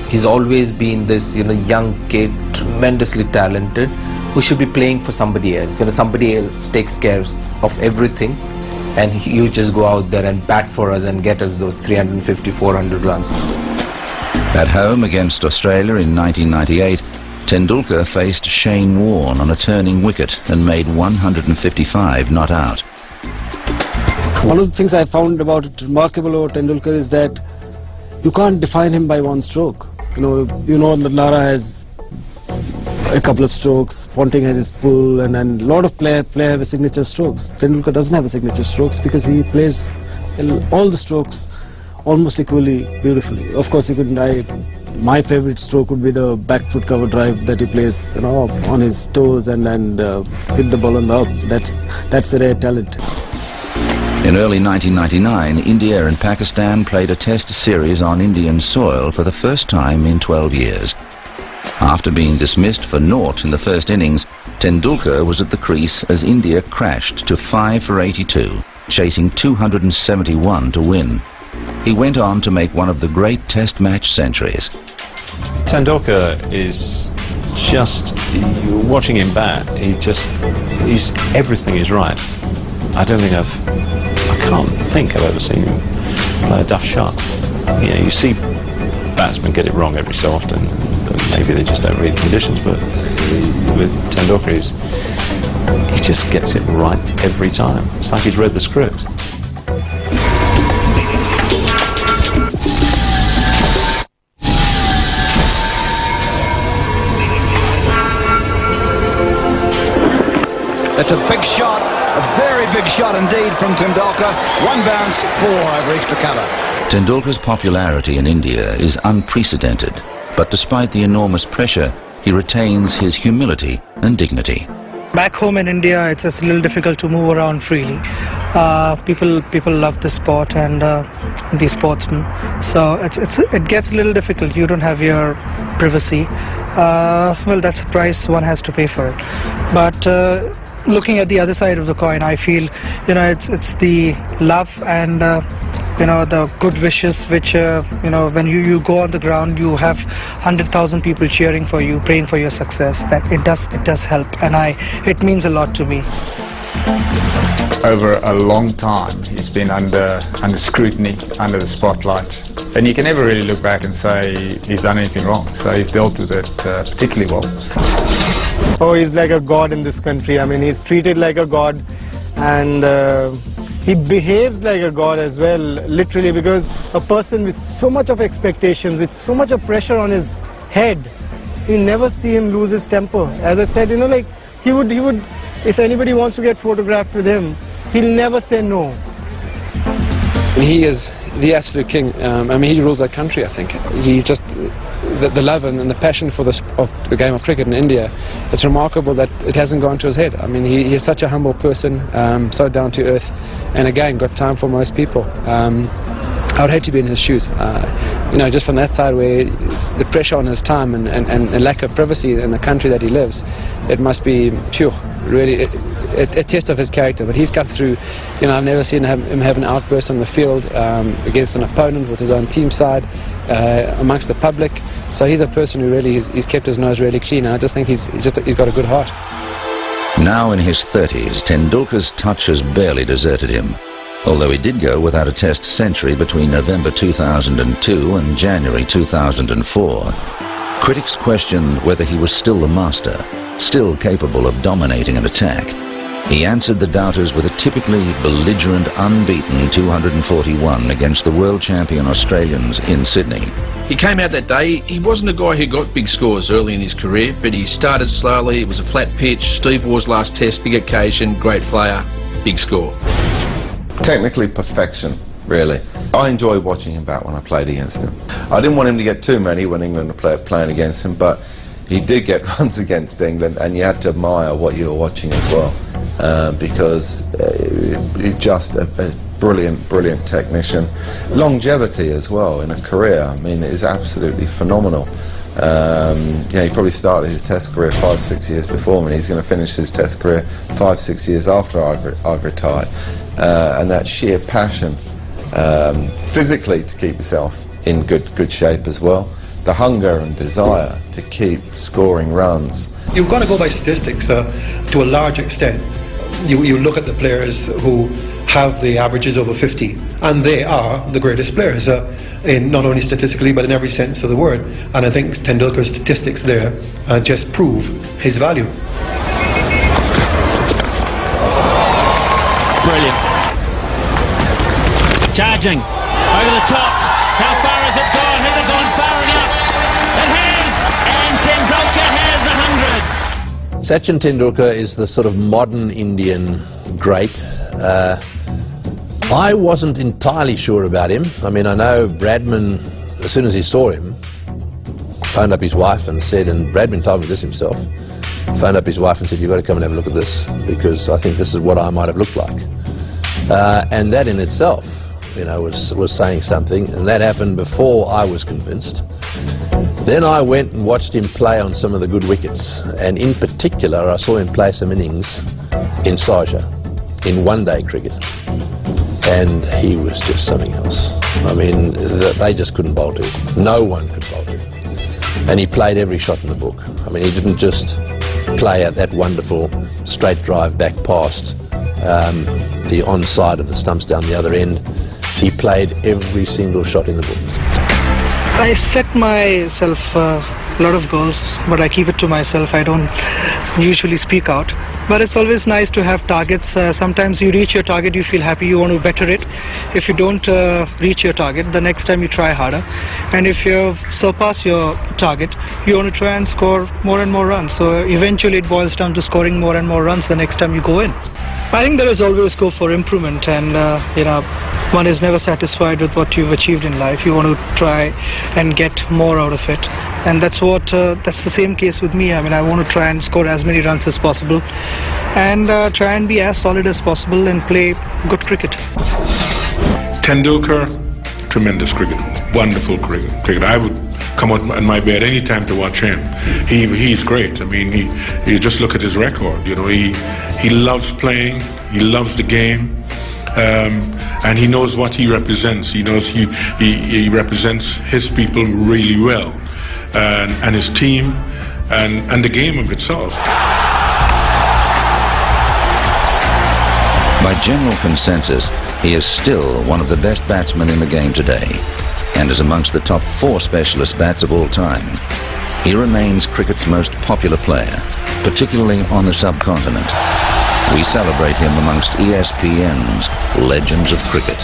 He's always been this, young kid, tremendously talented, who should be playing for somebody else. Somebody else takes care of everything, and you just go out there and bat for us and get us those 350, 400 runs. At home against Australia in 1998, Tendulkar faced Shane Warne on a turning wicket and made 155 not out. One of the things I found remarkable about Tendulkar is that you can't define him by one stroke. That Lara has a couple of strokes, Ponting has his pull, and then a lot of players have a signature strokes. Tendulkar doesn't have a signature strokes because he plays all the strokes almost equally beautifully. Of course, my favorite stroke would be the back foot cover drive that he plays, on his toes and hit the ball on the up. That's a rare talent. In early 1999, India and Pakistan played a test series on Indian soil for the first time in 12 years. After being dismissed for naught in the first innings, Tendulkar was at the crease as India crashed to 5 for 82, chasing 271 to win. He went on to make one of the great test match centuries. Tendulkar is just, watching him bat, everything is right. I can't think I've ever seen him play a duff shot. You see batsmen get it wrong every so often. Maybe they just don't read the conditions, but with Tendulkar, he just gets it right every time. It's like he's read the script. It's a big shot, a very big shot indeed from Tendulkar. One bounce, 4 over extra cover. Tendulkar's popularity in India is unprecedented, but despite the enormous pressure, he retains his humility and dignity. Back home in India, it's a little difficult to move around freely. People love the sport and the sportsmen, so it gets a little difficult. You don't have your privacy. Well, that's a price one has to pay for it. But looking at the other side of the coin, I feel, it's the love and the good wishes which, when you go on the ground, you have 100,000 people cheering for you, praying for your success. That it does help, and it means a lot to me. Over a long time, he's been under scrutiny, under the spotlight, and you can never really look back and say he's done anything wrong. So he's dealt with it particularly well. Oh, he's like a god in this country. I mean, he's treated like a god, and he behaves like a god as well, literally, because a person with so much of expectations, with so much of pressure on his head, you never see him lose his temper. As I said, he would, if anybody wants to get photographed with him, he'll never say no. He is the absolute king. He rules that country, I think. He's just the love and the passion for the game of cricket in India. It's remarkable that it hasn't gone to his head. I mean, he is such a humble person, so down to earth, and again, got time for most people. I would hate to be in his shoes. Just from that side where the pressure on his time and lack of privacy in the country that he lives, it must be really a test of his character. But he's come through. I've never seen him have an outburst on the field against an opponent with his own team side, amongst the public. So he's a person who really he's kept his nose really clean, and I just think he's got a good heart. Now in his 30s, Tendulkar's touch has barely deserted him, although he did go without a test century between November 2002 and January 2004. Critics questioned whether he was still the master, still capable of dominating an attack. He answered the doubters with a typically belligerent, unbeaten 241 against the world champion Australians in Sydney. He came out that day. He wasn't a guy who got big scores early in his career, but he started slowly. It was a flat pitch. Steve Waugh's last test, big occasion, great player, big score. Technically perfection, really. I enjoyed watching him bat when I played against him. I didn't want him to get too many when England were playing against him, but he did get runs against England, and you had to admire what you were watching as well, because he's just a brilliant technician. Longevity as well in a career, I mean, it is absolutely phenomenal. He probably started his test career 5-6 years before me. He's going to finish his test career 5-6 years after I've retired. And that sheer passion, physically to keep yourself in good shape as well, the hunger and desire to keep scoring runs. You've got to go by statistics to a large extent. You look at the players who have the averages over 50, and they are the greatest players, in not only statistically but in every sense of the word. And I think Tendulkar's statistics there just prove his value. Brilliant. Charging over the top. How far has it gone? Has it gone far enough? It has, and Tendulkar has 100. Sachin Tendulkar is the sort of modern Indian great. I wasn't entirely sure about him. I mean, I know Bradman, as soon as he saw him, phoned up his wife and said, and Bradman told me this himself, phoned up his wife and said, you've got to come and have a look at this, because I think this is what I might have looked like. And that in itself, you know, was saying something, and that happened before I was convinced. Then I went and watched him play on some of the good wickets, and in particular I saw him play some innings in Sharjah, in one-day cricket, and he was just something else. I mean, they just couldn't bowl to him. No one could bowl to him. And he played every shot in the book. I mean, he didn't just play at that wonderful straight drive back past the onside of the stumps down the other end. He played every single shot in the book. I set myself a lot of goals, but I keep it to myself. I don't usually speak out. But it's always nice to have targets. Sometimes you reach your target, you feel happy, you want to better it. If you don't reach your target, the next time you try harder. And if you surpass your target, you want to try and score more and more runs. So eventually it boils down to scoring more and more runs the next time you go in. I think there is always scope for improvement, and you know, one is never satisfied with what you've achieved in life. You want to try and get more out of it, and that's the same case with me. I mean, I want to try and score as many runs as possible, and try and be as solid as possible and play good cricket. Tendulkar, tremendous cricket, wonderful cricket. I would come out in my bed any time to watch him. He's great. I mean, you just look at his record. You know, he loves playing. He loves the game. And he knows what he represents. He knows he represents his people really well, and his team, and the game of itself. By general consensus, he is still one of the best batsmen in the game today, and is amongst the top 4 specialist bats of all time. He remains cricket's most popular player, particularly on the subcontinent. We celebrate him amongst ESPN's legends of cricket.